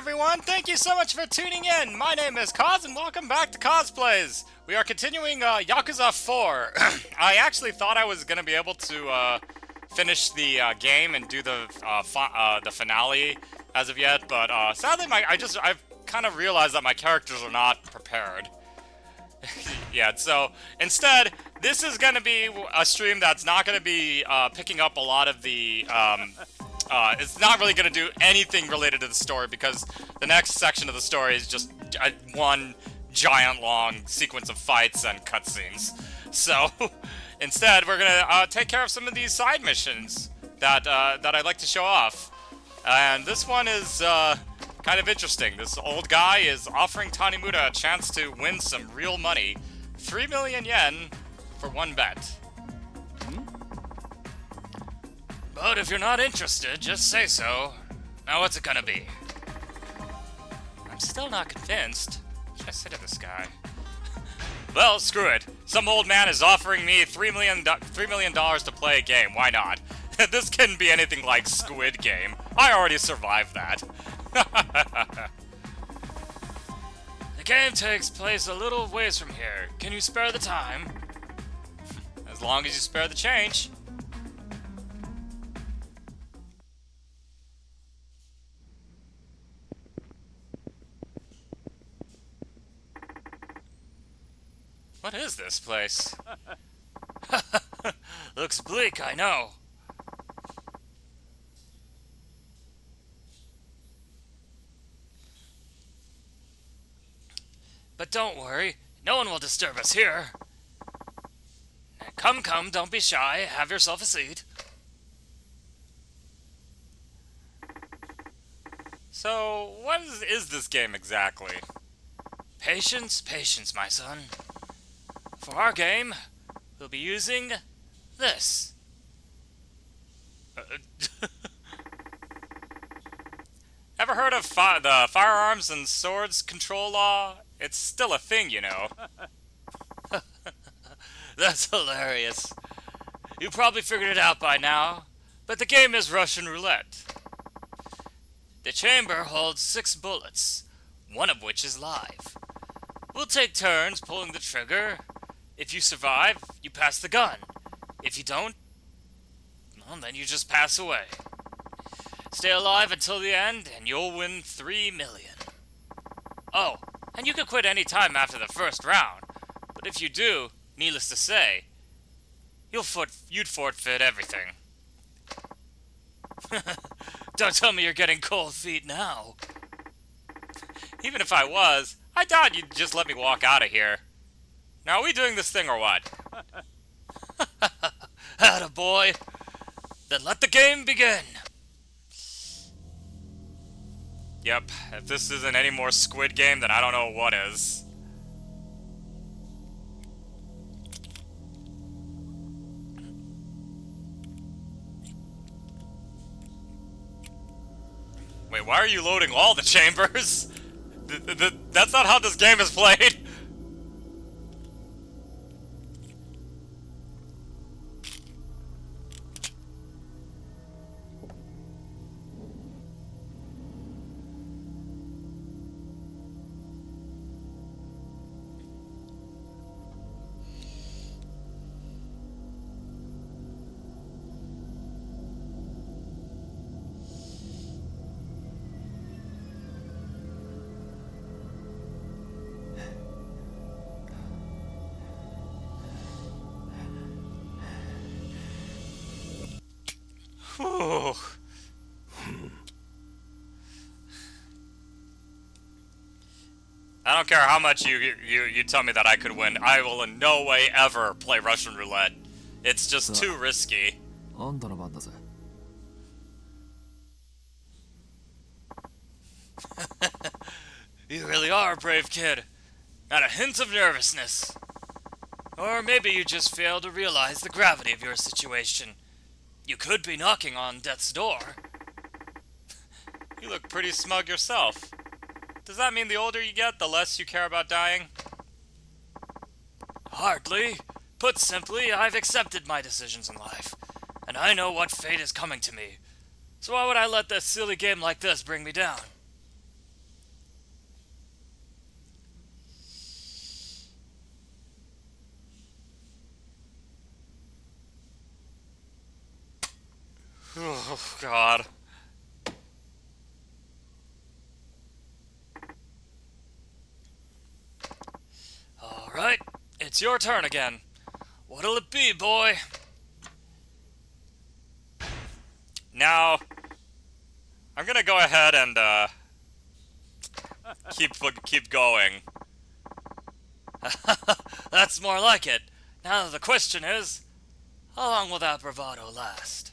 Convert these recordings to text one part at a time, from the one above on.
everyone! Thank you so much for tuning in! My name is Kaz, and welcome back to Cosplays! We are continuing Yakuza 4. I actually thought I was gonna be able to finish the game and do the finale as of yet, but sadly I've kind of realized that my characters are not prepared. Yeah, so instead, this is gonna be a stream that's not gonna be picking up a lot of the it's not really going to do anything related to the story because the next section of the story is just one giant long sequence of fights and cutscenes. So, instead, we're going to take care of some of these side missions that I'd like to show off. And this one is kind of interesting. This old guy is offering Tanimura a chance to win some real money. 3 million yen for one bet. But if you're not interested, just say so. Now what's it gonna be? I'm still not convinced. What should I say to this guy? Well, screw it. Some old man is offering me $3 million to play a game. Why not? This couldn't be anything like Squid Game. I already survived that. The game takes place a little ways from here. Can you spare the time? As long as you spare the change. What is this place? Looks bleak, I know. But don't worry, no one will disturb us here. Come, don't be shy. Have yourself a seat. So, what is this game exactly? Patience, my son. For our game, we'll be using this. Ever heard of the firearms and swords control law? It's still a thing, you know. That's hilarious. You probably figured it out by now, but the game is Russian roulette. The chamber holds 6 bullets, one of which is live. We'll take turns pulling the trigger. If you survive, you pass the gun. If you don't, well, then you just pass away. Stay alive until the end, and you'll win 3 million. Oh, and you can quit any time after the first round. But if you do, needless to say, you'd forfeit everything. Don't tell me you're getting cold feet now. Even if I was, I doubt you'd just let me walk out of here. Now, are we doing this thing or what? Attaboy. Then let the game begin. Yep, if this isn't any more Squid Game, then I don't know what is. Wait, why are you loading all the chambers? That's not how this game is played. Whew. I don't care how much you tell me that I could win. I will in no way ever play Russian roulette. It's just too risky. You really are a brave kid. Not a hint of nervousness. Or maybe you just fail to realize the gravity of your situation. You could be knocking on death's door. You look pretty smug yourself. Does that mean the older you get, the less you care about dying? Hardly. Put simply, I've accepted my decisions in life, and I know what fate is coming to me. So why would I let a silly game like this bring me down? God. Alright, it's your turn again. What'll it be, boy? Now, I'm gonna go ahead and, keep going. That's more like it. Now the question is, how long will that bravado last?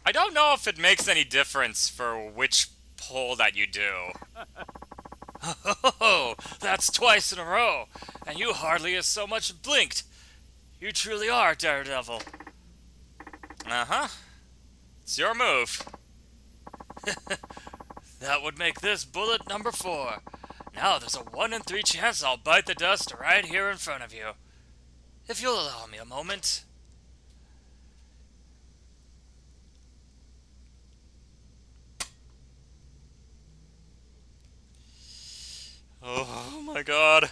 I don't know if it makes any difference for which pull that you do. Oh, that's twice in a row, and you hardly as so much blinked. You truly are Daredevil. Uh-huh. It's your move. That would make this bullet number 4. Now there's a 1 in 3 chance I'll bite the dust right here in front of you. If you'll allow me a moment. Oh my god.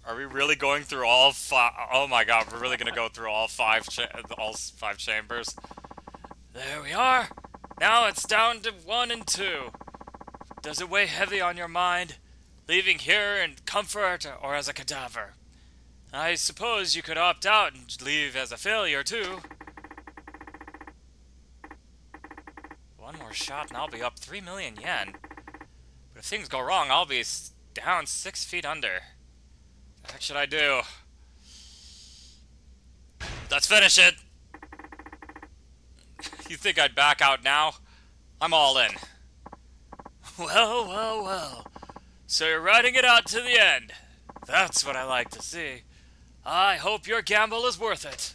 Are we really going through all 5? Oh my god, we're really gonna go through all 5 chambers. There we are. Now it's down to 1 and 2. Does it weigh heavy on your mind, leaving here in comfort or as a cadaver? I suppose you could opt out and leave as a failure too. 1 more shot and I'll be up 3 million yen. But if things go wrong, I'll be down 6 feet under. What the heck should I do? Let's finish it! You think I'd back out now? I'm all in. Well, well, well. So you're riding it out to the end. That's what I like to see. I hope your gamble is worth it.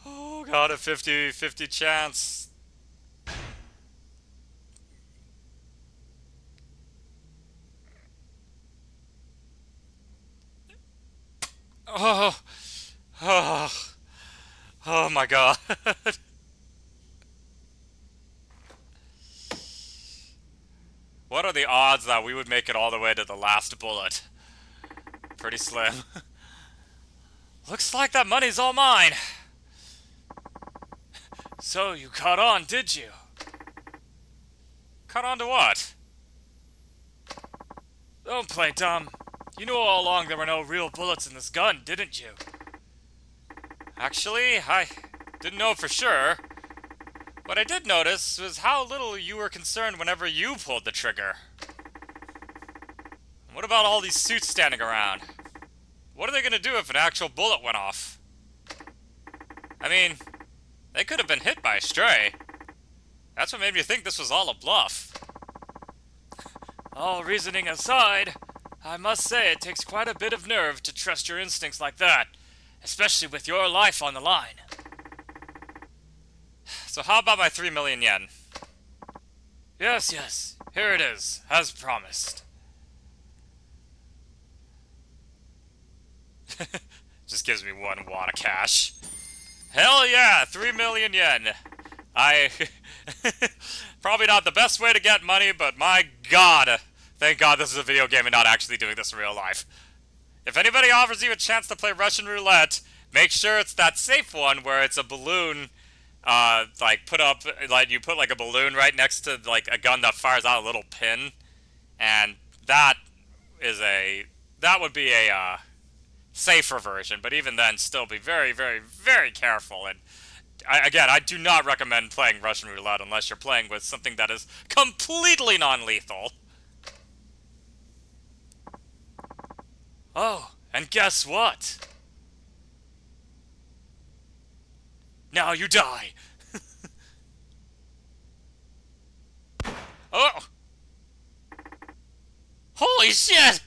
Oh god, a 50-50 chance. Oh, oh, oh my god. What are the odds that we would make it all the way to the last bullet? Pretty slim. Looks like that money's all mine. So you caught on, did you? Caught on to what? Don't play dumb. You knew all along there were no real bullets in this gun, didn't you? Actually, I didn't know for sure. What I did notice was how little you were concerned whenever you pulled the trigger. What about all these suits standing around? What are they gonna do if an actual bullet went off? I mean, they could have been hit by a stray. That's what made me think this was all a bluff. All reasoning aside, I must say it takes quite a bit of nerve to trust your instincts like that, especially with your life on the line. So how about my 3 million yen? Yes, yes, here it is, as promised. Just gives me 1 wad of cash. Hell yeah, 3 million yen. Probably not the best way to get money, but my god, thank god this is a video game and not actually doing this in real life. If anybody offers you a chance to play Russian roulette, make sure it's that safe one where it's a balloon, like you put like a balloon right next to like a gun that fires out a little pin, and that would be a safer version, but even then, still be very, very, very careful. And I do not recommend playing Russian roulette unless you're playing with something that is completely non-lethal. Oh, and guess what? Now you die. Oh! Holy shit!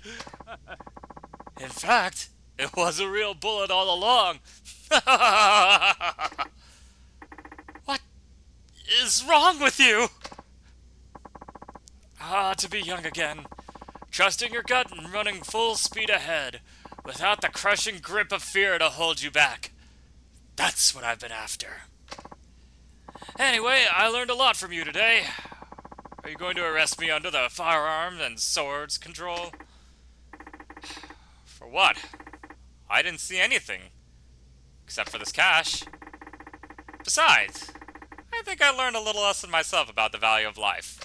In fact, it was a real bullet all along. What is wrong with you? Ah, to be young again. Trusting your gut and running full speed ahead, without the crushing grip of fear to hold you back. That's what I've been after. Anyway, I learned a lot from you today. Are you going to arrest me under the firearms and swords control? For what? I didn't see anything. Except for this cash. Besides, I think I learned a little lesson myself about the value of life.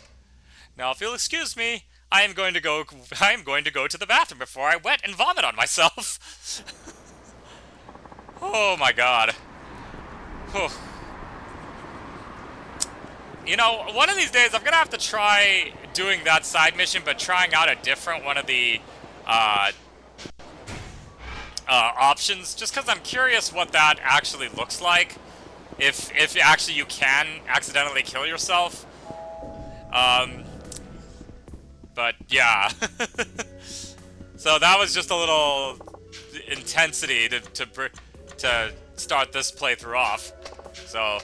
Now, if you'll excuse me, I am going to go to the bathroom before I wet and vomit on myself. Oh my god. Whew. You know, one of these days I'm gonna have to try doing that side mission, but trying out a different one of the options, just because I'm curious what that actually looks like. If actually you can accidentally kill yourself. But yeah. So that was just a little intensity to start this playthrough off. So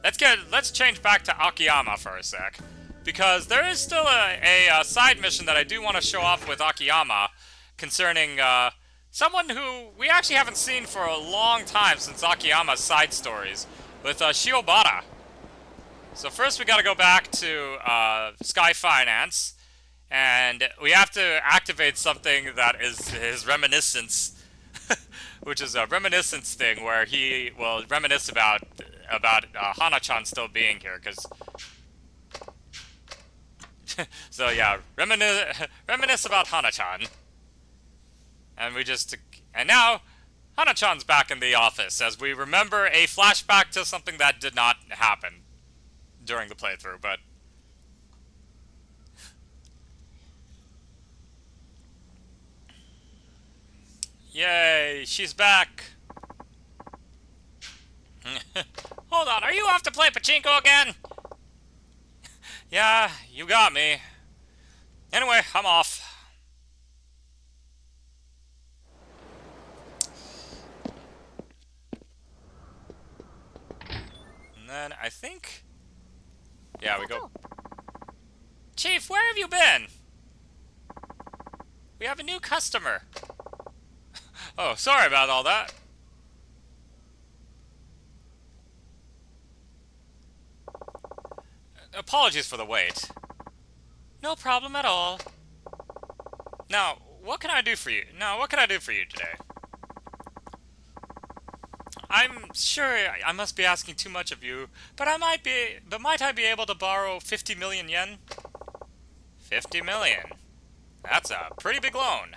let's change back to Akiyama for a sec, because there is still a side mission that I do want to show off with Akiyama concerning someone who we actually haven't seen for a long time since Akiyama's side stories, with Shiobara. So first we gotta go back to Sky Finance, and we have to activate something that is his reminiscence, which is a reminiscence thing where he will reminisce about Hana-chan still being here, because... So yeah, reminisce about Hana-chan. And now, Hana-chan's back in the office, as we remember a flashback to something that did not happen during the playthrough, but... Yay, she's back! Hold on, are you off to play pachinko again? Yeah, you got me. Anyway, I'm off. And then I think... Yeah, we go... Chief, where have you been? We have a new customer. Oh, sorry about all that. Apologies for the wait. No problem at all. Now, what can I do for you? Today? I'm sure I must be asking too much of you, but might I be able to borrow 50 million yen? 50 million? That's a pretty big loan.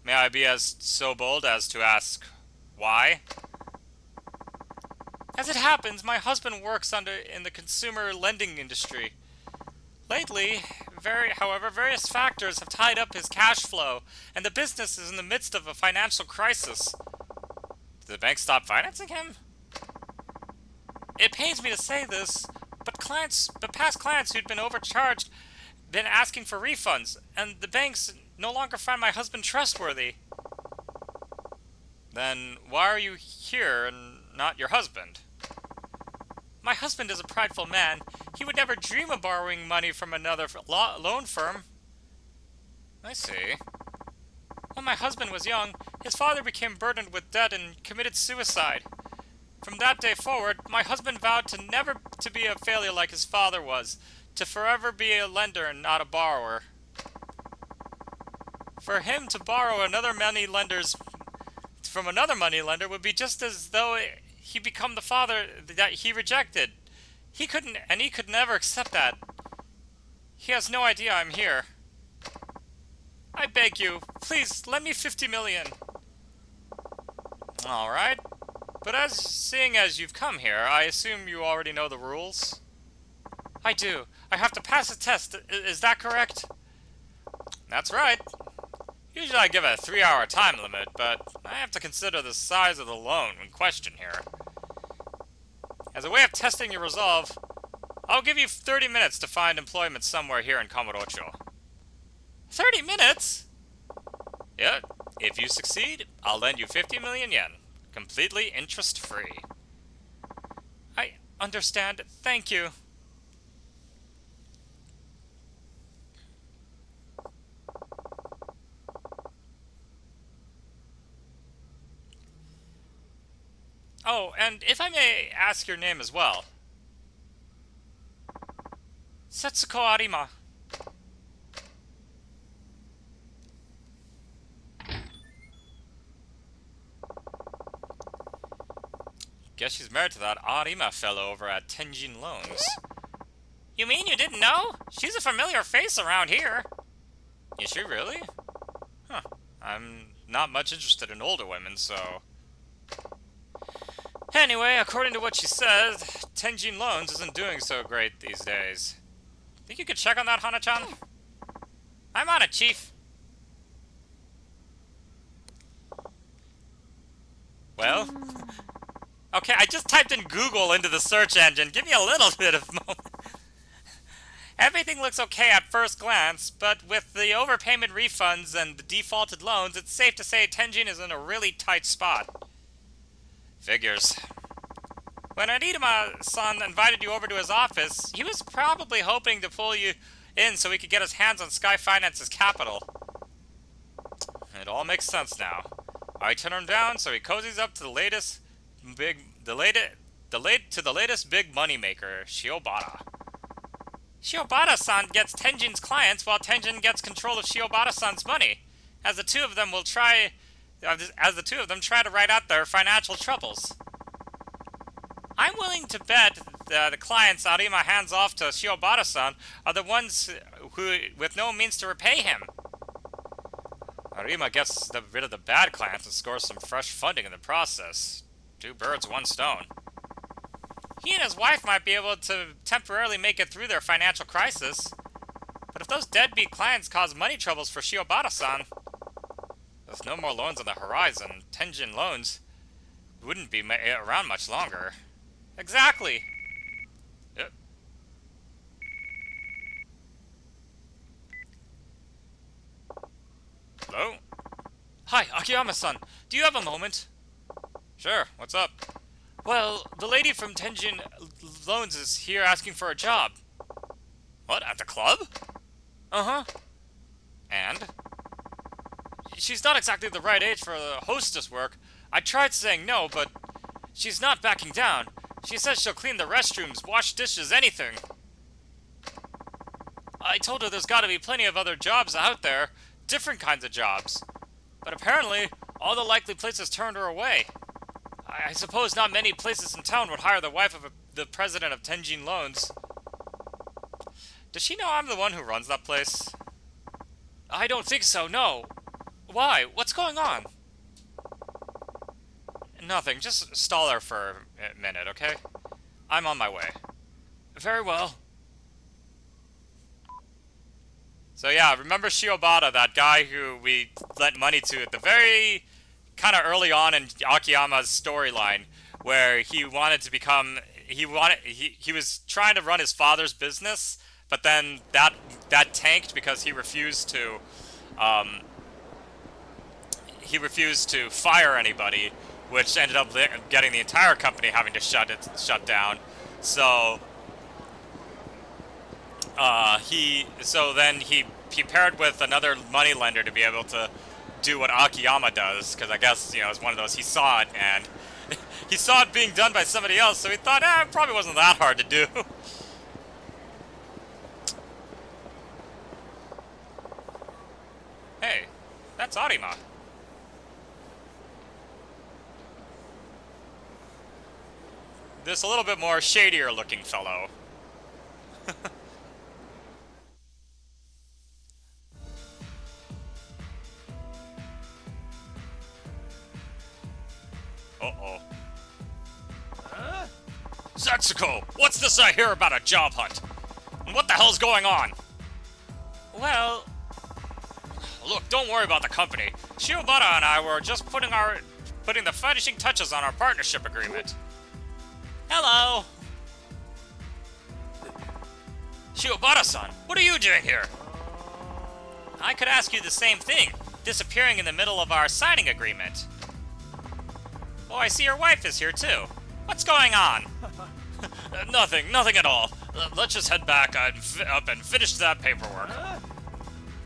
May I be so bold as to ask why? As it happens, my husband works in the consumer lending industry. Lately, however, various factors have tied up his cash flow, and the business is in the midst of a financial crisis. Did the bank stop financing him? It pains me to say this, but past clients who'd been overcharged been asking for refunds, and the banks no longer find my husband trustworthy. Then why are you here and not your husband? My husband is a prideful man. He would never dream of borrowing money from another loan firm. I see. When my husband was young, his father became burdened with debt and committed suicide. From that day forward, my husband vowed to never to be a failure like his father was, to forever be a lender and not a borrower. For him to borrow from another money lender would be just as though he become the father that he rejected. He could never accept that. He has no idea I'm here. I beg you, please, lend me 50 million. Alright. But seeing as you've come here, I assume you already know the rules? I do. I have to pass a test. Is that correct? That's right. Usually I give a 3-hour time limit, but I have to consider the size of the loan in question here. As a way of testing your resolve, I'll give you 30 minutes to find employment somewhere here in Kamurocho. 30 minutes? Yeah, if you succeed, I'll lend you 50 million yen, completely interest-free. I understand. Thank you. And if I may ask your name as well. Setsuko Arima. Guess she's married to that Arima fellow over at Tenjin Loans. You mean you didn't know? She's a familiar face around here. Is she really? Huh. I'm not much interested in older women, so... Anyway, according to what she says, Tenjin Loans isn't doing so great these days. Think you could check on that, Hana-chan? I'm on it, Chief. Well... Okay, I just typed in Google into the search engine. Give me a little bit of moment. Everything looks okay at first glance, but with the overpayment refunds and the defaulted loans, it's safe to say Tenjin is in a really tight spot. Figures. When Aridama-san invited you over to his office, he was probably hoping to pull you in so he could get his hands on Sky Finance's capital. It all makes sense now. I turn him down, so he cozies up to the latest big money maker, Shiobara. Shiobara-san gets Tenjin's clients while Tenjin gets control of Shiobara-san's money, as the two of them try to ride out their financial troubles. I'm willing to bet the clients Arima hands off to Shiobara-san are the ones who with no means to repay him. Arima gets rid of the bad clients and scores some fresh funding in the process. 2 birds, 1 stone. He and his wife might be able to temporarily make it through their financial crisis. But if those deadbeat clients cause money troubles for Shiobara-san, there's no more loans on the horizon. Tenjin Loans wouldn't be around much longer. Exactly. Yep. Hello? Hi, Akiyama-san. Do you have a moment? Sure, what's up? Well, the lady from Tenjin Loans is here asking for a job. What, at the club? Uh-huh. And? She's not exactly the right age for the hostess work. I tried saying no, but she's not backing down. She says she'll clean the restrooms, wash dishes, anything. I told her there's gotta be plenty of other jobs out there, different kinds of jobs. But apparently, all the likely places turned her away. I suppose not many places in town would hire the wife of the president of Tenjin Loans. Does she know I'm the one who runs that place? I don't think so, no. Why? What's going on? Nothing, just stall her for a minute, okay? I'm on my way. Very well. So yeah, remember Shiobara, that guy who we lent money to at the very... kind of early on in Akiyama's storyline, where he wanted to become, he was trying to run his father's business, but then that tanked because he refused to fire anybody, which ended up getting the entire company having to shut down. So then he paired with another moneylender to be able to do what Akiyama does, because I guess, you know, it's one of those, he saw it, and he saw it being done by somebody else, so he thought, it probably wasn't that hard to do. Hey, that's Arima. This a little bit more shadier looking fellow. Uh-oh. Huh? Setsuko, what's this I hear about a job hunt? And what the hell's going on? Well... Look, don't worry about the company. Shiobara and I were just putting the finishing touches on our partnership agreement. Hello! Shiobara-san, what are you doing here? I could ask you the same thing, disappearing in the middle of our signing agreement. Oh, I see your wife is here too. What's going on? Nothing at all. Let's just head back up and finish that paperwork.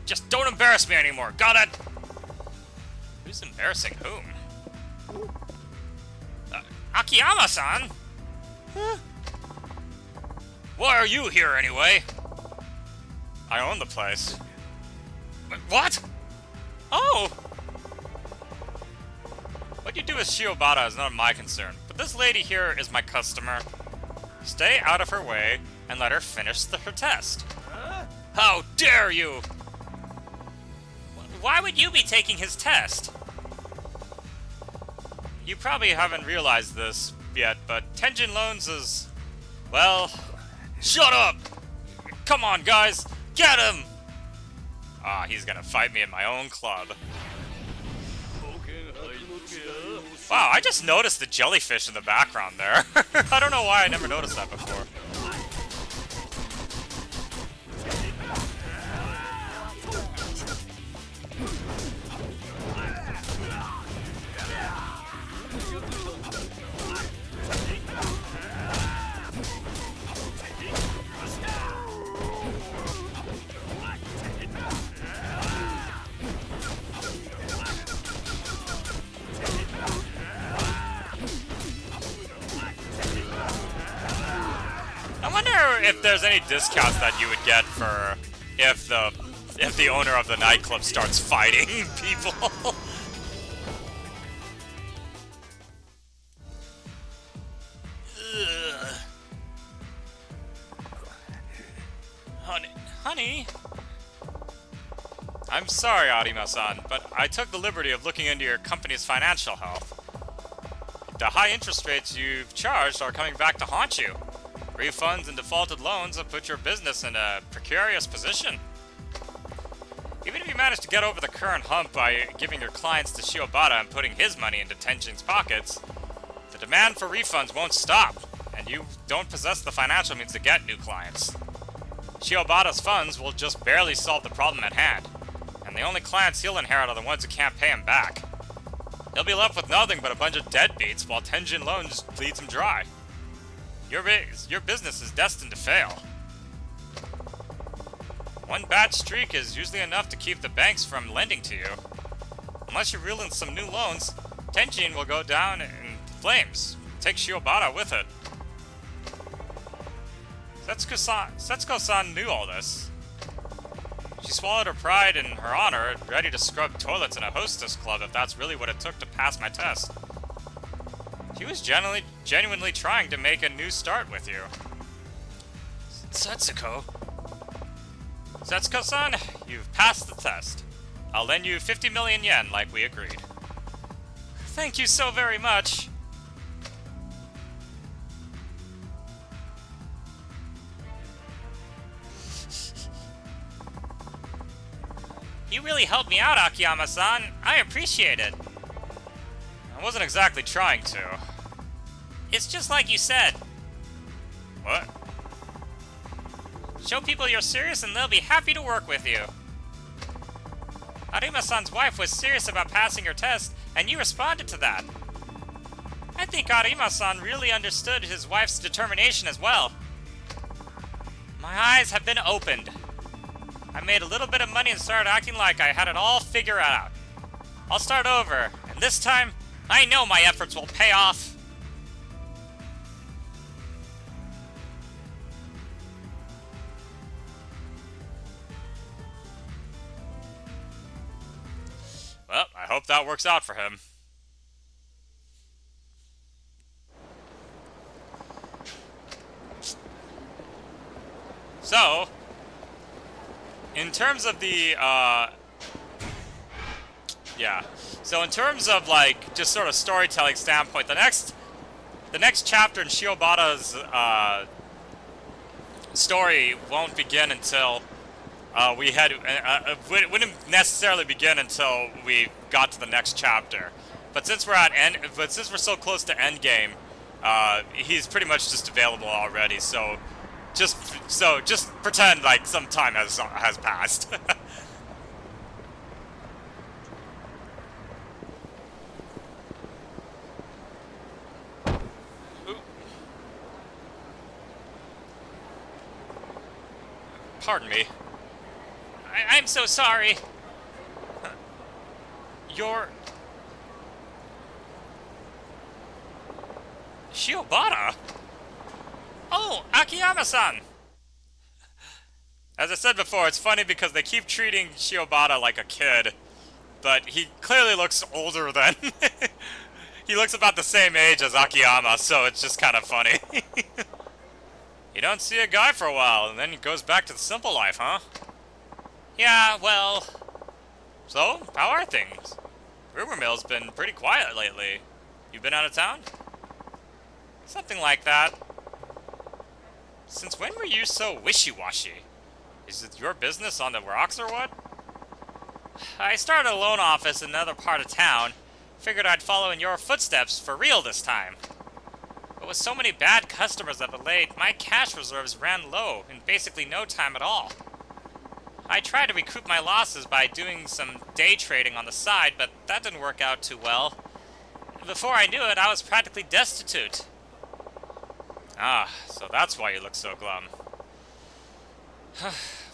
Just don't embarrass me anymore, got it? Who's embarrassing whom? Akiyama-san? Huh? Why are you here anyway? I own the place. What? Oh! What you do with Shiobara is none of my concern, but this lady here is my customer. Stay out of her way and let her finish her test. How dare you! Why would you be taking his test? You probably haven't realized this yet, but Tenjin Loans is... well... Shut up! Come on, guys! Get him! Ah, he's gonna fight me in my own club. Wow, I just noticed the jellyfish in the background there. I don't know why I never noticed that before. I wonder if there's any discounts that you would get for if the owner of the nightclub starts fighting people. Honey? I'm sorry, Arima-san, but I took the liberty of looking into your company's financial health. The high interest rates you've charged are coming back to haunt you. Refunds and defaulted loans have put your business in a precarious position. Even if you manage to get over the current hump by giving your clients to Shiobara and putting his money into Tenjin's pockets, the demand for refunds won't stop, and you don't possess the financial means to get new clients. Shiobara's funds will just barely solve the problem at hand, and the only clients he'll inherit are the ones who can't pay him back. He'll be left with nothing but a bunch of deadbeats while Tenjin Loans bleeds him dry. Your business is destined to fail. One bad streak is usually enough to keep the banks from lending to you. Unless you reel in some new loans, Tenjin will go down in flames. Take Shiobara with it. Setsuko-san knew all this. She swallowed her pride in her honor, ready to scrub toilets in a hostess club if that's really what it took to pass my test. She was genuinely trying to make a new start with you. Setsuko? Setsuko-san, you've passed the test. I'll lend you 50 million yen like we agreed. Thank you so very much. You really helped me out, Akiyama-san. I appreciate it. I wasn't exactly trying to. It's just like you said. What? Show people you're serious and they'll be happy to work with you. Arima-san's wife was serious about passing her test, and you responded to that. I think Arima-san really understood his wife's determination as well. My eyes have been opened. I made a little bit of money and started acting like I had it all figured out. I'll start over, and this time, I know my efforts will pay off. Well, I hope that works out for him. So, in terms of the, so in terms of, like, just sort of storytelling standpoint, the next chapter in Shiobara's, story won't begin until, wouldn't necessarily begin until we got to the next chapter. But since we're so close to endgame, he's pretty much just available already, so just pretend like some time has passed. Pardon me. I'm so sorry. Shiobara? Oh, Akiyama-san! As I said before, it's funny because they keep treating Shiobara like a kid, but he clearly looks older than... He looks about the same age as Akiyama, so it's just kind of funny. You don't see a guy for a while, and then he goes back to the simple life, huh? Yeah, well... So, how are things? Rumor Mill's been pretty quiet lately. You been out of town? Something like that. Since when were you so wishy-washy? Is it your business on the rocks or what? I started a loan office in another part of town. Figured I'd follow in your footsteps for real this time. But with so many bad customers of late, my cash reserves ran low in basically no time at all. I tried to recoup my losses by doing some day trading on the side, but that didn't work out too well. Before I knew it, I was practically destitute. Ah, so that's why you look so glum.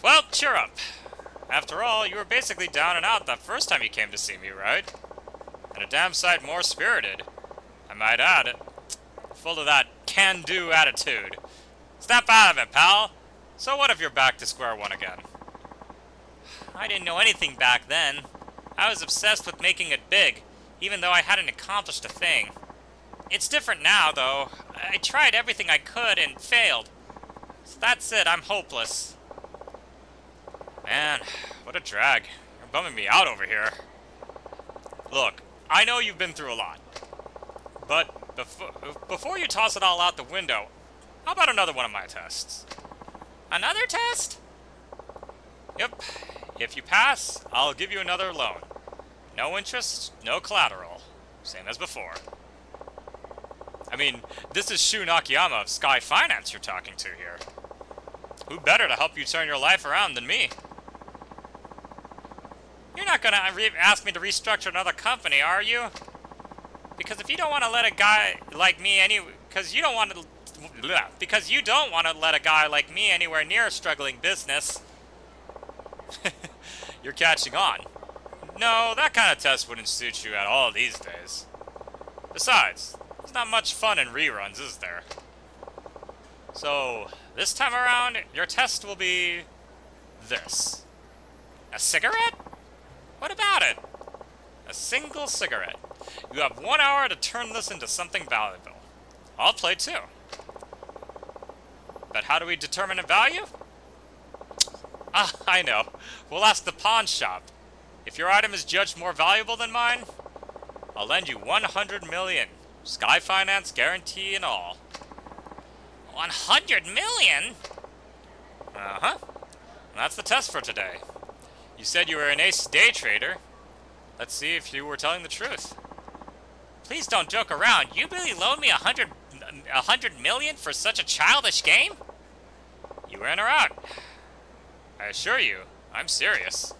Well, cheer up. After all, you were basically down and out the first time you came to see me, right? And a damn sight more spirited, I might add. Full of that can-do attitude. Snap out of it, pal! So what if you're back to square one again? I didn't know anything back then. I was obsessed with making it big, even though I hadn't accomplished a thing. It's different now, though. I tried everything I could and failed. So that's it, I'm hopeless. Man, what a drag. You're bumming me out over here. Look, I know you've been through a lot. But before you toss it all out the window, how about another one of my tests? Another test? Yep. If you pass, I'll give you another loan. No interest, no collateral. Same as before. I mean, this is Shun Akiyama of Sky Finance you're talking to here. Who better to help you turn your life around than me? You're not gonna ask me to restructure another company, are you? Because if you don't want to let a guy like me because you don't want to let a guy like me anywhere near a struggling business. You're catching on. No, that kind of test wouldn't suit you at all these days. Besides, there's not much fun in reruns, is there? So, this time around, your test will be this. A cigarette? What about it? A single cigarette. You have 1 hour to turn this into something valuable. I'll play too. But how do we determine a value? Ah, I know. We'll ask the pawn shop. If your item is judged more valuable than mine, I'll lend you 100 million. Sky Finance guarantee and all. 100 million? Uh-huh. That's the test for today. You said you were an ace day trader. Let's see if you were telling the truth. Please don't joke around. You really loaned me 100 million for such a childish game? You were in or out. I assure you, I'm serious.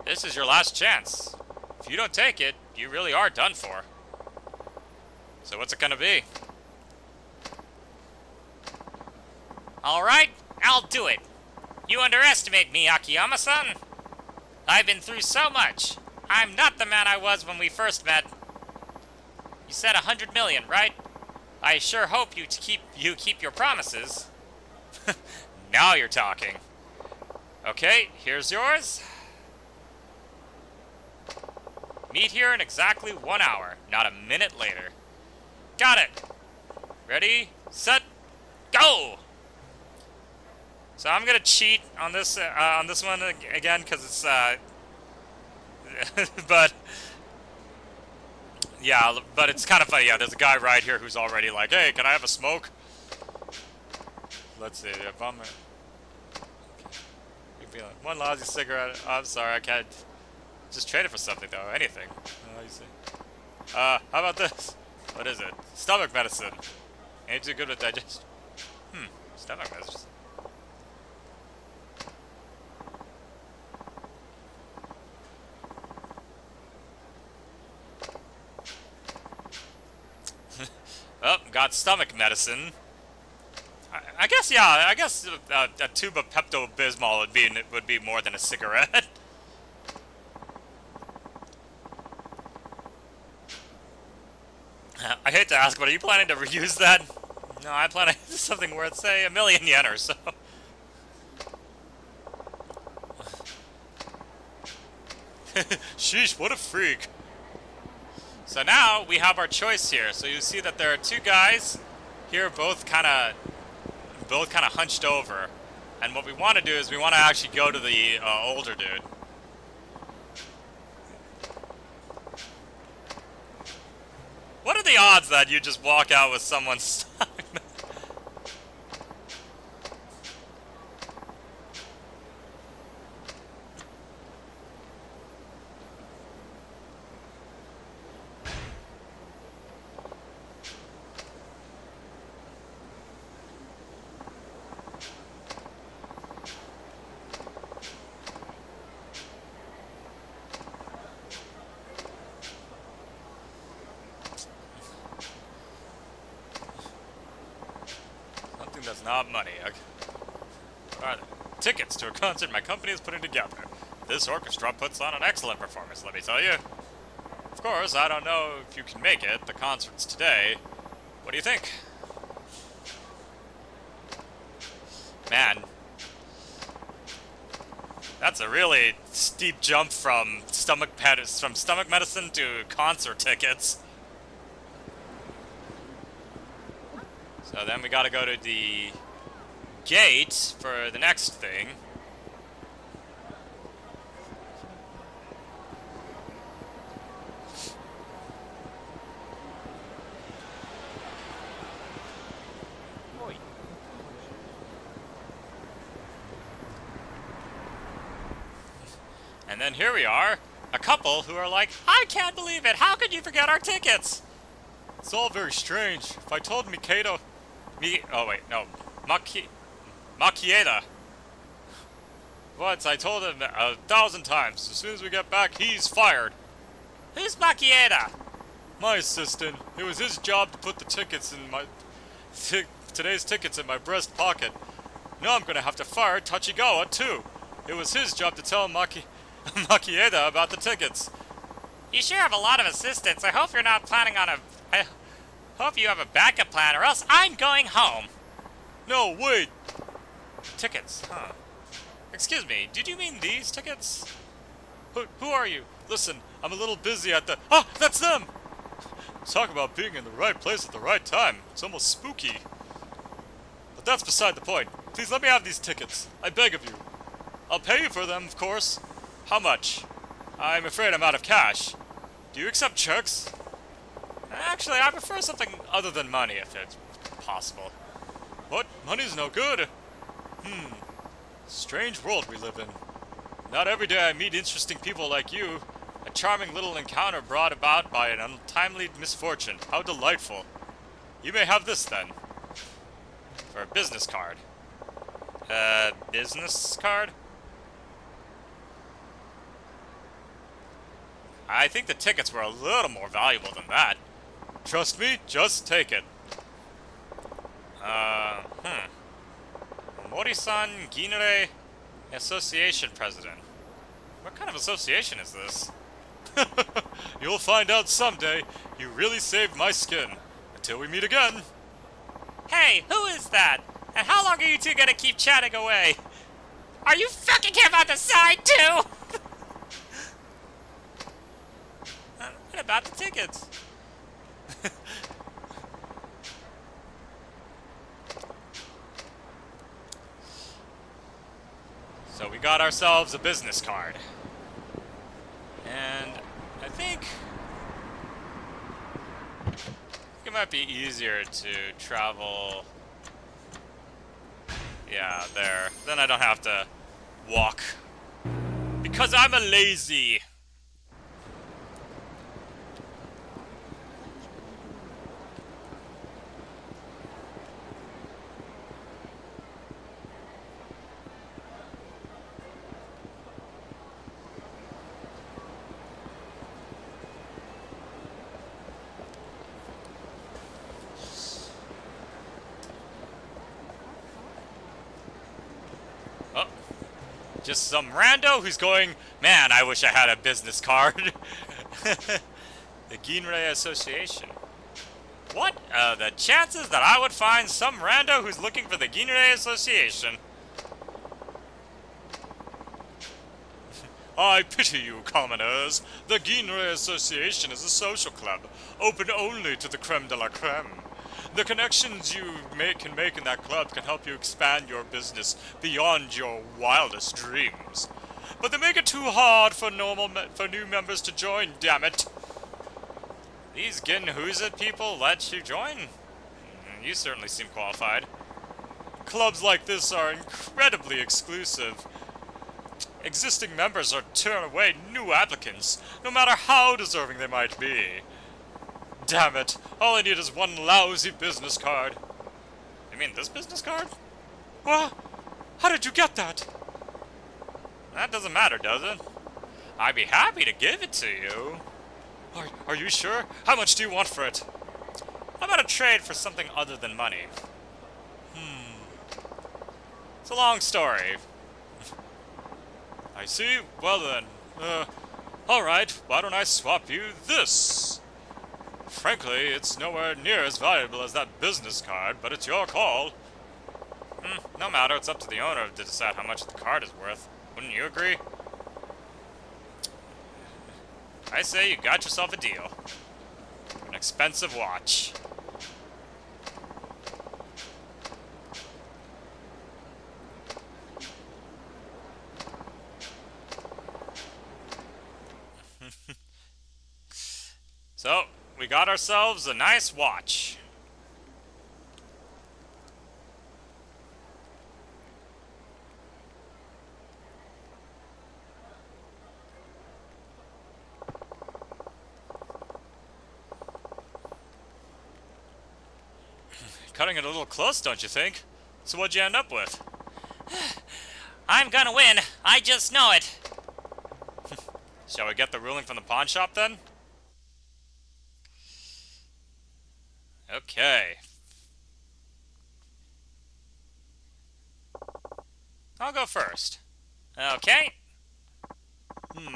This is your last chance. If you don't take it, you really are done for. So what's it gonna be? Alright, I'll do it. You underestimate me, Akiyama-san. I've been through so much. I'm not the man I was when we first met. You said 100 million, right? I sure hope you keep your promises. Now you're talking. Okay, here's yours. Meet here in exactly 1 hour, not a minute later. Got it. Ready, set, go! So I'm gonna cheat on this one again because it's but yeah, but it's kind of funny. Yeah, there's a guy right here who's already like, "Hey, can I have a smoke?" Let's see if I'm one lousy cigarette. Oh, I'm sorry, I can't just trade it for something though. Anything. You see. How about this? What is it? Stomach medicine. Ain't too good with digestion. Stomach medicine. Oh, got stomach medicine. I guess, yeah, I guess a tube of Pepto-Bismol would be more than a cigarette. I hate to ask, but are you planning to reuse that? No, I plan to do something worth, say, 1,000,000 yen or so. Sheesh, what a freak. So now we have our choice here. So you see that there are two guys here, both kind of hunched over. And what we want to do is we want to actually go to the older dude. What are the odds that you just walk out with someone stuck? That's not money. Alright, tickets to a concert my company is putting together. This orchestra puts on an excellent performance, let me tell you. Of course, I don't know if you can make it. The concert's today. What do you think? Man. That's a really steep jump from stomach medicine to concert tickets. So then we gotta go to the gate for the next thing. And then here we are, a couple who are like, I can't believe it, how could you forget our tickets? It's all very strange. If I told Makieda, Makieda. Once I told him 1,000 times, as soon as we get back, he's fired. Who's Makieda? My assistant. It was his job to put the tickets in my... today's tickets in my breast pocket. Now I'm gonna have to fire Tachigawa, too. It was his job to tell Makieda about the tickets. You sure have a lot of assistants. I hope you're not planning on I hope you have a backup plan, or else I'm going home. No, wait. Tickets, huh? Excuse me, did you mean these tickets? Who are you? Listen, I'm a little busy at the... Ah, that's them! Talk about being in the right place at the right time. It's almost spooky. But that's beside the point. Please let me have these tickets. I beg of you. I'll pay you for them, of course. How much? I'm afraid I'm out of cash. Do you accept checks? Actually, I prefer something other than money, if it's possible. What? Money's no good? Strange world we live in. Not every day I meet interesting people like you. A charming little encounter brought about by an untimely misfortune. How delightful. You may have this, then. For a business card. Business card? I think the tickets were a little more valuable than that. Trust me, just take it. Mori-san Ginre Association President. What kind of association is this? You'll find out someday. You really saved my skin. Until we meet again. Hey, who is that? And how long are you two gonna keep chatting away? Are you fucking him on the side, too? What about the tickets? So we got ourselves a business card. And I think it might be easier to travel. Yeah, there. Then I don't have to walk. Because I'm a lazy. Just some rando who's going, man, I wish I had a business card. The Ginrei Association. What are the chances that I would find some rando who's looking for the Ginre Association? I pity you, commoners. The Ginre Association is a social club, open only to the creme de la creme. The connections you can make in that club can help you expand your business beyond your wildest dreams. But they make it too hard for new members to join, damn it. These Ginhuza people let you join? You certainly seem qualified. Clubs like this are incredibly exclusive. Existing members are turning away new applicants, no matter how deserving they might be. Damn it, all I need is one lousy business card. You mean this business card? What? How did you get that? That doesn't matter, does it? I'd be happy to give it to you. Are you sure? How much do you want for it? How about a trade for something other than money? It's a long story. I see. Well then, alright, why don't I swap you this? Frankly, it's nowhere near as valuable as that business card, but it's your call. No matter, it's up to the owner to decide how much the card is worth. Wouldn't you agree? I say you got yourself a deal. An expensive watch. So, we got ourselves a nice watch. Cutting it a little close, don't you think? So what'd you end up with? I'm gonna win. I just know it. Shall we get the ruling from the pawn shop then? Okay. I'll go first. Okay.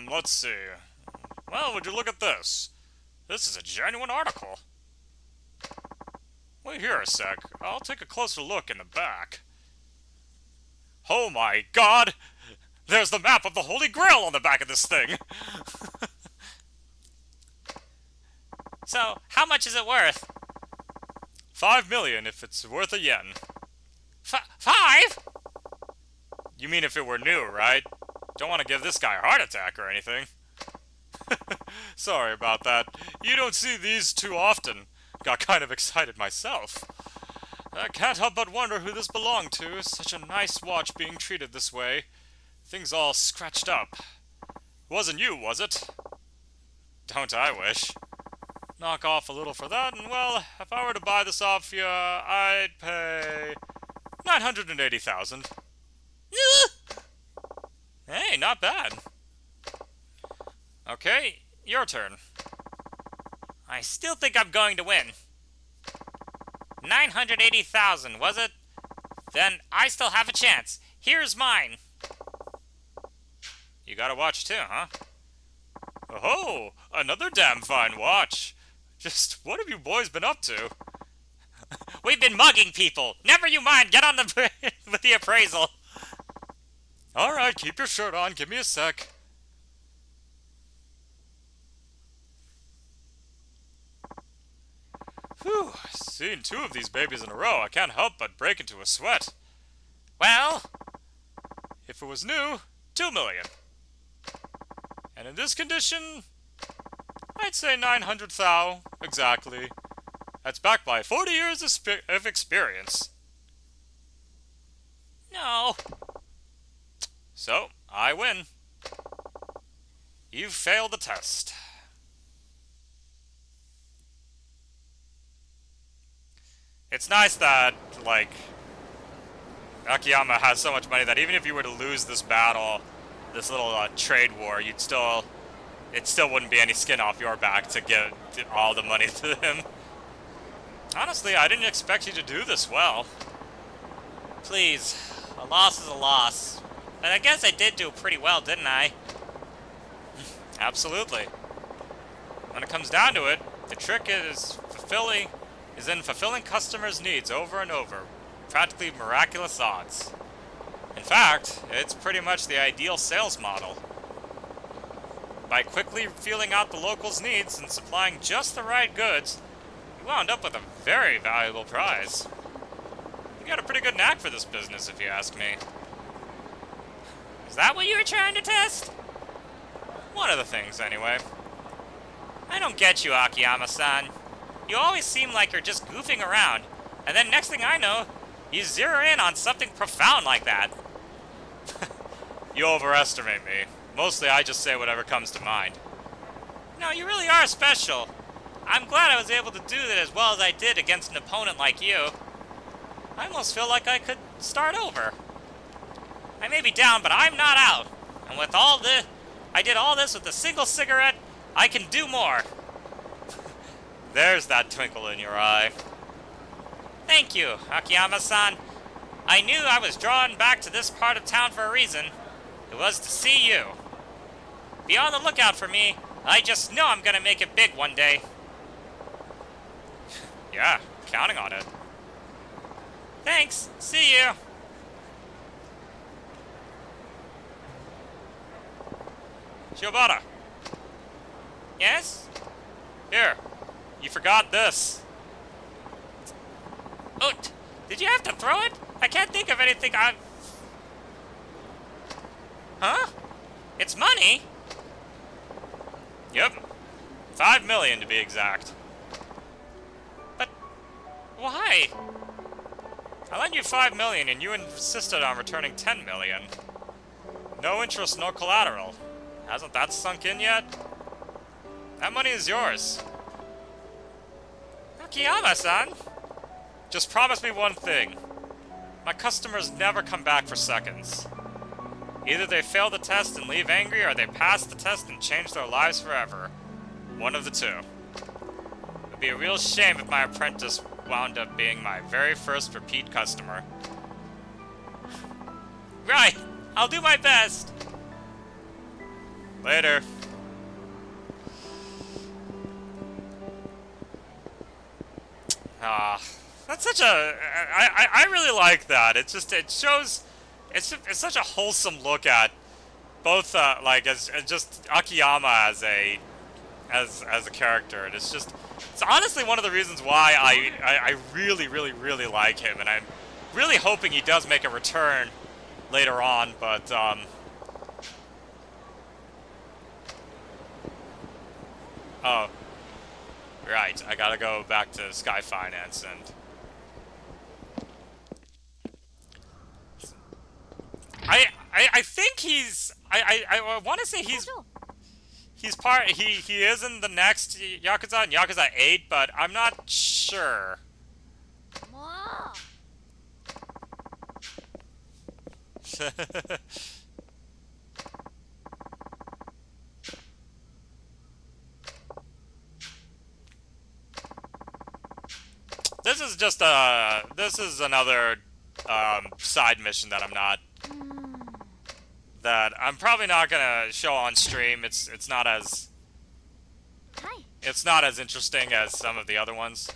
Let's see. Well, would you look at this? This is a genuine article. Wait here a sec. I'll take a closer look in the back. Oh my god! There's the map of the Holy Grail on the back of this thing! So, how much is it worth? 5 million if it's worth a yen. 5? You mean if it were new, right? Don't want to give this guy a heart attack or anything. Sorry about that. You don't see these too often. Got kind of excited myself. I can't help but wonder who this belonged to. Such a nice watch being treated this way. Things all scratched up. Wasn't you, was it? Don't I wish. Knock off a little for that, and well, if I were to buy this off you, I'd pay 980,000. Hey, not bad. Okay, your turn. I still think I'm going to win. 980,000, was it? Then I still have a chance. Here's mine. You got a watch too, huh? Oh, another damn fine watch. Just what have you boys been up to? We've been mugging people. Never you mind. Get on the with the appraisal. All right, keep your shirt on. Give me a sec. Whew, seeing 2 of these babies in a row, I can't help but break into a sweat. Well, if it was new, 2 million. And in this condition, I'd say 900 thou, exactly. That's backed by 40 years of experience. No. So, I win. You failed the test. It's nice that, like, Akiyama has so much money that even if you were to lose this battle, this little trade war, it still wouldn't be any skin off your back to give all the money to him. Honestly, I didn't expect you to do this well. Please, a loss is a loss. But I guess I did do pretty well, didn't I? Absolutely. When it comes down to it, the trick is fulfilling is in fulfilling customers' needs over and over, practically miraculous odds. In fact, it's pretty much the ideal sales model. By quickly feeling out the locals' needs and supplying just the right goods, you wound up with a very valuable prize. You got a pretty good knack for this business, if you ask me. Is that what you were trying to test? One of the things, anyway. I don't get you, Akiyama-san. You always seem like you're just goofing around, and then next thing I know, you zero in on something profound like that. You overestimate me. Mostly I just say whatever comes to mind. No, you really are special. I'm glad I was able to do that as well as I did against an opponent like you. I almost feel like I could start over. I may be down, but I'm not out. And with all this, I did all this with a single cigarette. I can do more. There's that twinkle in your eye. Thank you, Akiyama-san. I knew I was drawn back to this part of town for a reason. It was to see you. Be on the lookout for me. I just know I'm gonna make it big one day. Yeah, counting on it. Thanks. See you. Shiobara. Yes? Here. You forgot this. Oh, did you have to throw it? I can't think of anything I've... Huh? It's money? Yep. 5 million to be exact. But... why? I lent you 5 million and you insisted on returning 10 million. No interest, no collateral. Hasn't that sunk in yet? That money is yours. Akiyama-san? Just promise me one thing. My customers never come back for seconds. Either they fail the test and leave angry, or they pass the test and change their lives forever. One of the two. It'd be a real shame if my apprentice wound up being my very first repeat customer. Right! I'll do my best! Later. That's such a... I really like that. It's just, it shows... It's such a wholesome look at both, like, as just Akiyama as a character. And it's just... It's honestly one of the reasons why I really, really, really like him. And I'm really hoping he does make a return later on, but, oh. Right, I gotta go back to Sky Finance and... I think he's... I want to say he's part... He is in the next Yakuza, in Yakuza 8, but I'm not sure. This is just this is another side mission that I'm probably not gonna show on stream. It's not as interesting as some of the other ones.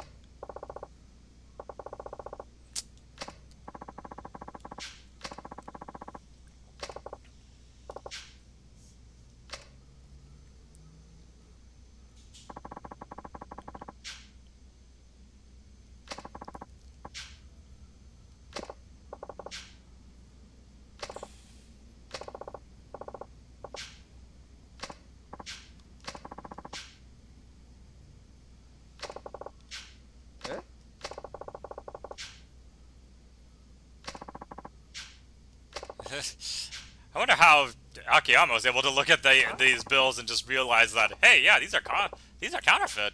I wonder how Akiyama was able to look at these bills and just realize that, hey, yeah, these are counterfeit.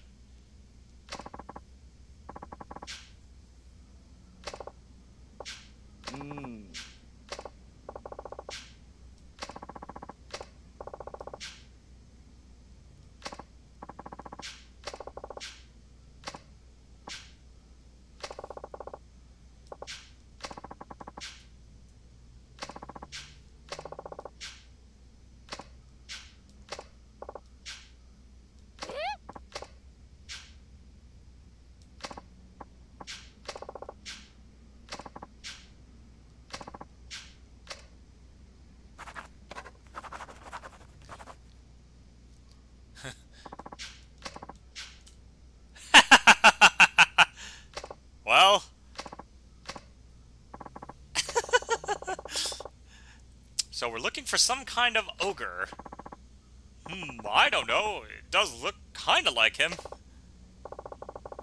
So we're looking for some kind of ogre. I don't know. It does look kind of like him.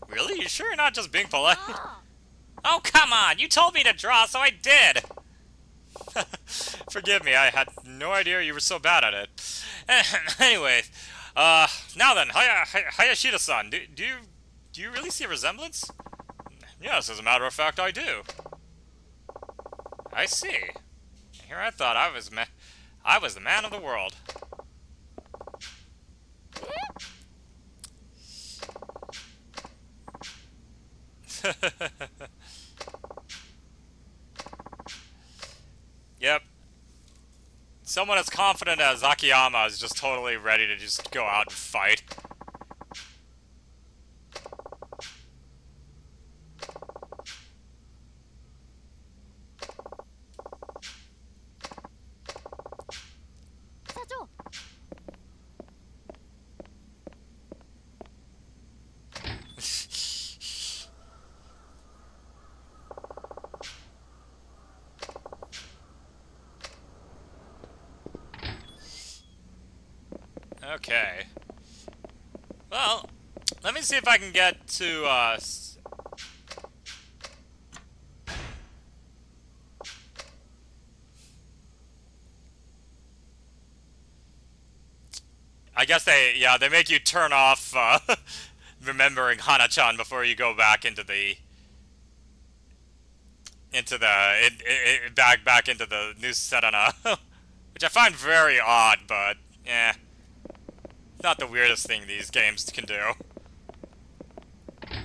Really? You sure you're not just being polite? Oh, come on! You told me to draw, so I did! Forgive me, I had no idea you were so bad at it. Anyway, now then, Hayashida-san, do you really see a resemblance? Yes, as a matter of fact, I do. I see. Here I thought I was the man of the world. Yep. Someone as confident as Akiyama is just totally ready to just go out and fight. Okay. Well, let me see if I can get to, I guess they make you turn off, remembering Hana-chan before you go back into the, back into the new Sedana. Which I find very odd, but, not the weirdest thing these games can do.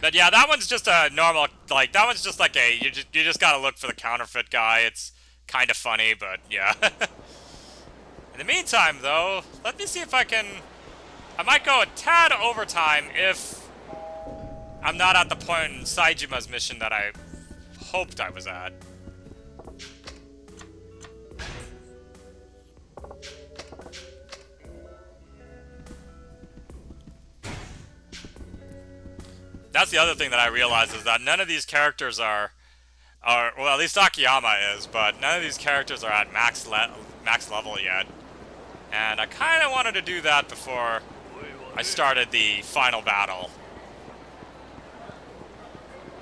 But yeah, that one's just a normal, like, that one's just like you just gotta look for the counterfeit guy. It's kind of funny, but yeah. In the meantime, though, let me see if I might go a tad overtime if I'm not at the point in Saijima's mission that I hoped I was at. That's the other thing that I realized is that none of these characters are well, at least Akiyama is, but none of these characters are at max level yet. And I kind of wanted to do that before I started the final battle.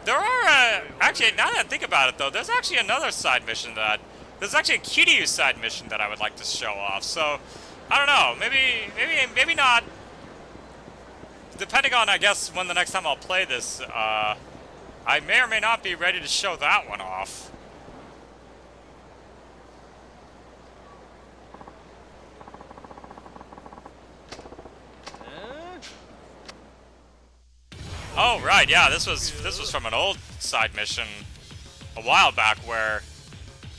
There are, actually, now that I think about it though, there's actually another side mission there's actually a Kiryu side mission that I would like to show off, so, I don't know, maybe not. Depending on, I guess, when the next time I'll play this, I may or may not be ready to show that one off. Oh, right, yeah, this was from an old side mission a while back where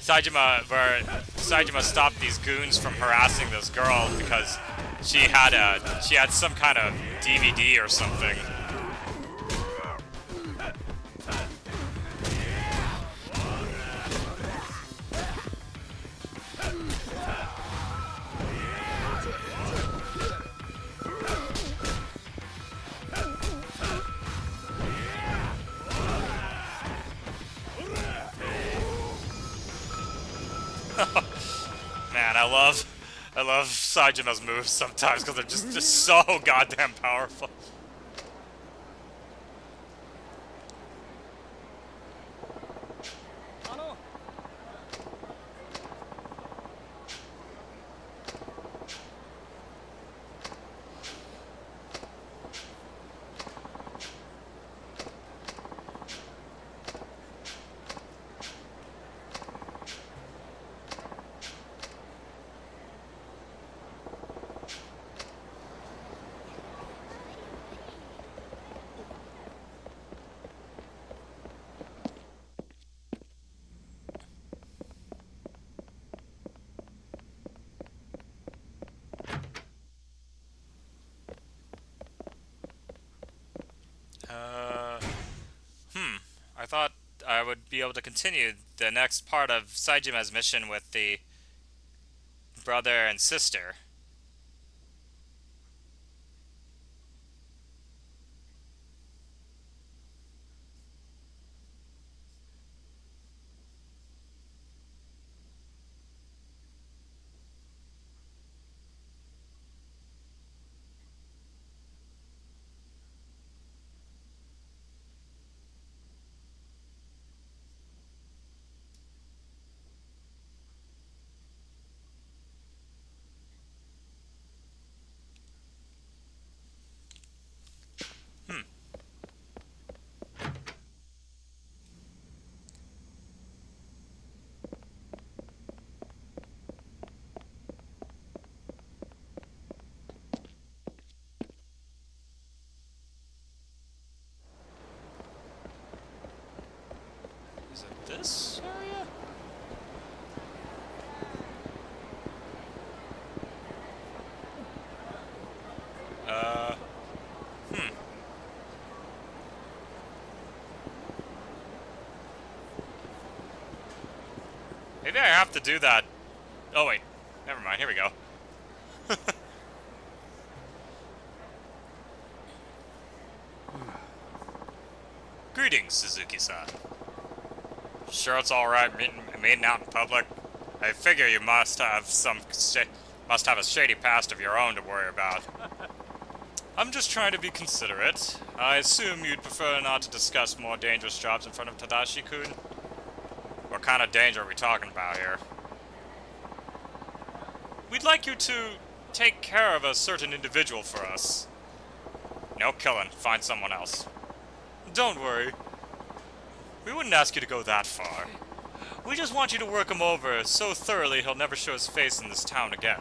Saejima stopped these goons from harassing this girl because she had some kind of DVD or something. Man, I love Saijima's moves sometimes because they're just so goddamn powerful. I thought I would be able to continue the next part of Saijima's mission with the brother and sister. this area? Maybe I have to do that. Oh wait, never mind, here we go. Greetings, Suzuki-san. Sure it's alright meeting out in public? I figure you must have a shady past of your own to worry about. I'm just trying to be considerate. I assume you'd prefer not to discuss more dangerous jobs in front of Tadashi-kun? What kind of danger are we talking about here? We'd like you to take care of a certain individual for us. No killing. Find someone else. Don't worry. We wouldn't ask you to go that far. We just want you to work him over so thoroughly he'll never show his face in this town again.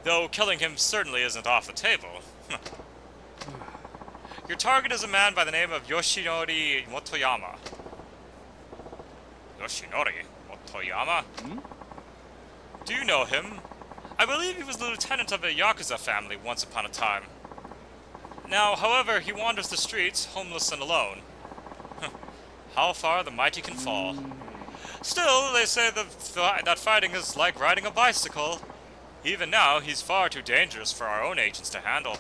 Though killing him certainly isn't off the table. Your target is a man by the name of Yoshinori Motoyama. Yoshinori Motoyama? Do you know him? I believe he was the lieutenant of a Yakuza family once upon a time. Now, however, he wanders the streets, homeless and alone. How far the mighty can fall. Still, they say that fighting is like riding a bicycle. Even now, he's far too dangerous for our own agents to handle.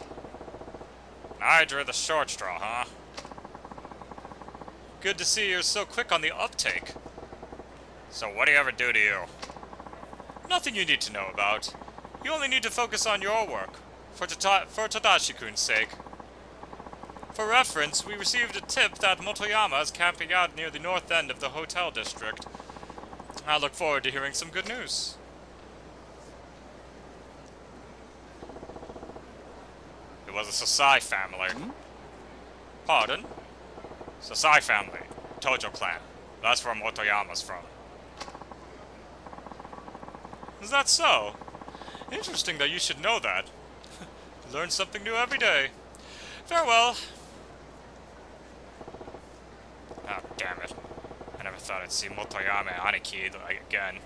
I drew the short straw, huh? Good to see you're so quick on the uptake. So what do you ever do to you? Nothing you need to know about. You only need to focus on your work, for Tadashi-kun's sake. For reference, we received a tip that Motoyama is camping out near the north end of the hotel district. I look forward to hearing some good news. It was a Sasai family. Pardon? Sasai family. Tojo clan. That's where Motoyama's from. Is that so? Interesting that you should know that. Learn something new every day. Farewell. Oh, damn it. I never thought I'd see Motoyama Aniki again.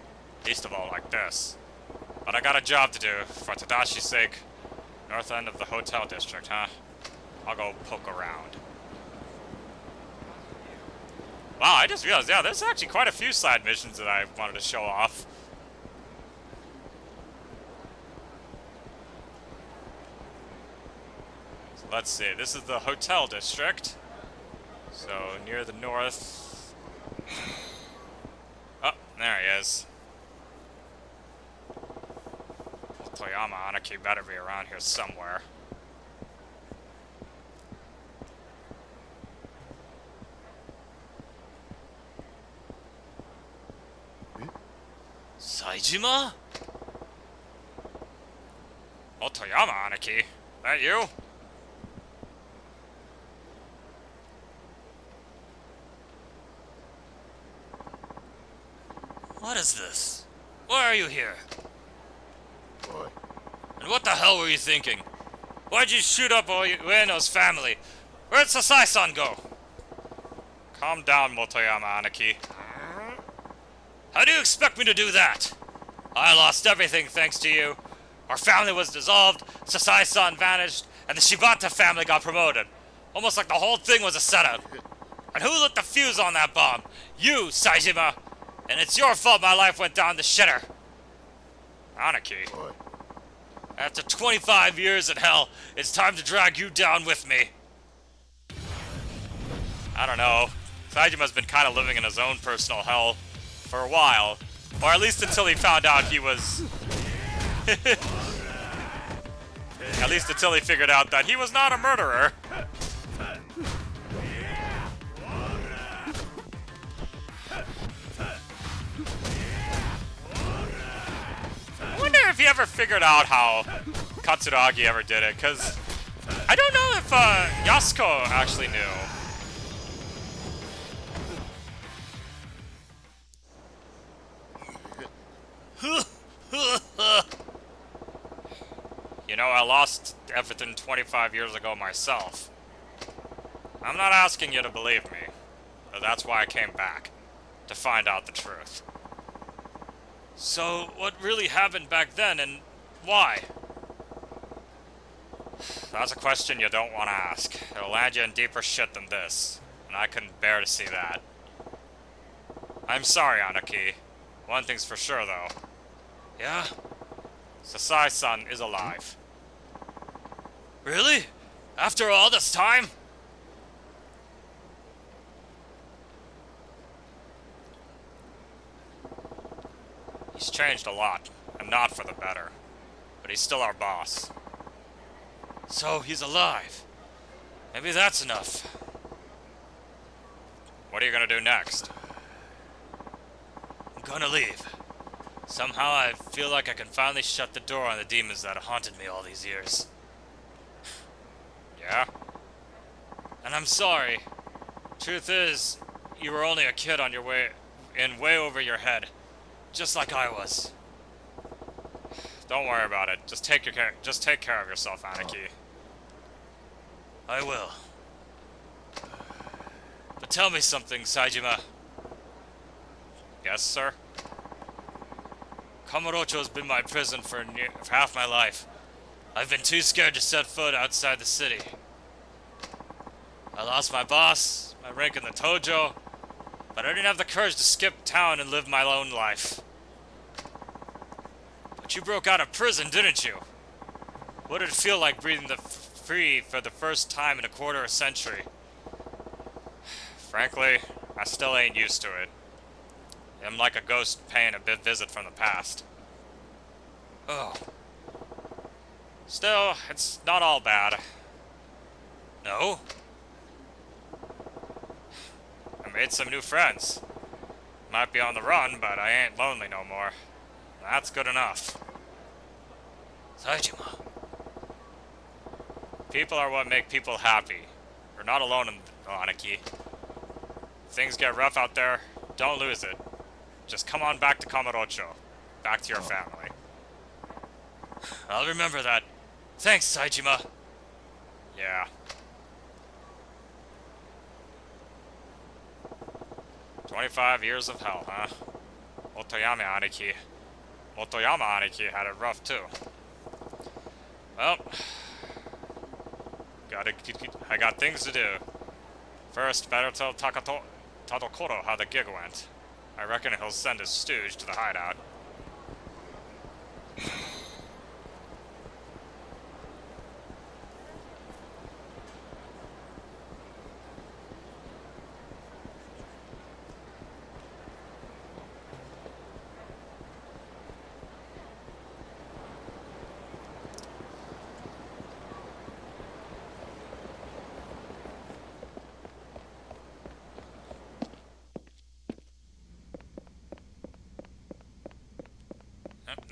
Least of all like this. But I got a job to do, for Tadashi's sake. North end of the hotel district, huh? I'll go poke around. Wow, I just realized, yeah, there's actually quite a few side missions that I wanted to show off. So let's see, this is the hotel district. So, near the north... Oh, there he is. Toyama Aniki better be around here somewhere. Saijima? Motoyama Aniki? That you? What is this? Why are you here? What? And what the hell were you thinking? Why'd you shoot up Ueno's family? Where'd Sasai-san go? Calm down, Motoyama Aniki. How do you expect me to do that? I lost everything thanks to you. Our family was dissolved, Sasai-san vanished, and the Shibata family got promoted. Almost like the whole thing was a setup. And who lit the fuse on that bomb? You, Saijima! And it's your fault my life went down the shitter. Aniki. What? After 25 years in hell, it's time to drag you down with me. I don't know. Saijima's been kind of living in his own personal hell for a while. Or at least until he found out he was... At least until he figured out that he was not a murderer. I wonder if he ever figured out how Katsuragi ever did it, because I don't know if Yasuko actually knew. You know, I lost everything 25 years ago myself. I'm not asking you to believe me, but that's why I came back. to find out the truth. So, what really happened back then, and why? That's a question you don't want to ask. It'll land you in deeper shit than this, and I couldn't bear to see that. I'm sorry, Anaki. One thing's for sure, though. Yeah? Sasai-san is alive. Really? After all this time? He's changed a lot, and not for the better. But he's still our boss. So he's alive. Maybe that's enough. What are you gonna do next? I'm gonna leave. Somehow I feel like I can finally shut the door on the demons that have haunted me all these years. Yeah? And I'm sorry. Truth is, you were only a kid on your way over your head. Just like I was. Don't worry about it. Just take care of yourself, Aniki. I will. But tell me something, Saejima. Yes, sir? Kamurocho's been my prison for half my life. I've been too scared to set foot outside the city. I lost my boss, my rank in the Tojo, but I didn't have the courage to skip town and live my own life. But you broke out of prison, didn't you? What did it feel like breathing free for the first time in a quarter century? Frankly, I still ain't used to it. I'm like a ghost paying a visit from the past. Oh. Still, it's not all bad. No? I made some new friends. Might be on the run, but I ain't lonely no more. That's good enough. Saejima. People are what make people happy. You're not alone in Aniki. If things get rough out there, don't lose it. Just come on back to Kamurocho. Back to your family. I'll remember that. Thanks, Saejima. Yeah. 25 years of hell, huh? Motoyama Aniki had it rough too. Well, I got things to do. First, better tell Tadokoro how the gig went. I reckon he'll send his stooge to the hideout.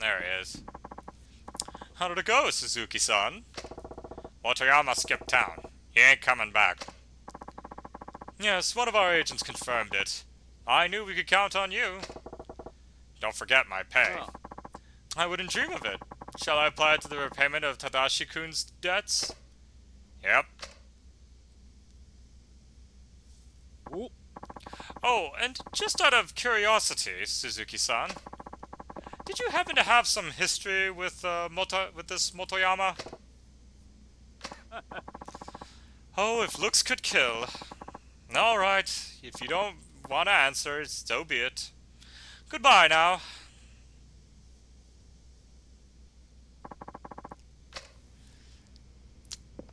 There he is. How did it go, Suzuki-san? Motoyama skipped town. He ain't coming back. Yes, one of our agents confirmed it. I knew we could count on you. Don't forget my pay. Oh. I wouldn't dream of it. Shall I apply it to the repayment of Tadashi-kun's debts? Yep. Ooh. Oh, and just out of curiosity, Suzuki-san, did you happen to have some history with this Motoyama? Oh, if looks could kill. Alright, if you don't want to answer, so be it. Goodbye now.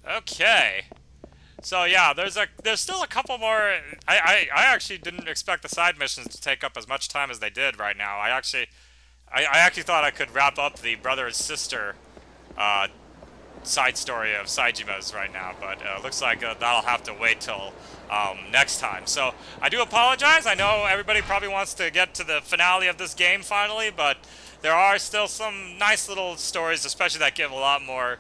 Okay. So yeah, there's still a couple more. I actually didn't expect the side missions to take up as much time as they did right now. I actually thought I could wrap up the brother and sister side story of Saejima's right now, but looks like that'll have to wait till next time. So I do apologize. I know everybody probably wants to get to the finale of this game finally, but there are still some nice little stories, especially that give a lot more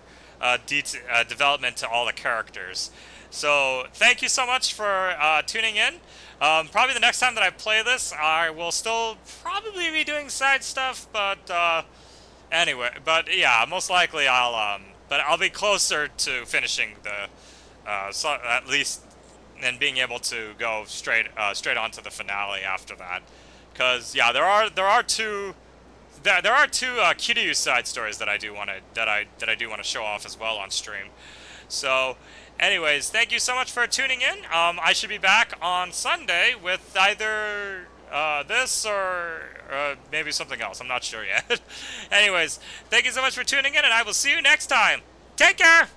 development to all the characters. So thank you so much for tuning in. Probably the next time that I play this, I will still probably be doing side stuff, but anyway, but yeah, most likely I'll be closer to finishing the so at least and being able to go straight on to the finale after that. Because yeah, there are two Kiryu side stories that I do want to show off as well on stream. So, anyways, thank you so much for tuning in. I should be back on Sunday with either this or maybe something else. I'm not sure yet. Anyways, thank you so much for tuning in, and I will see you next time. Take care!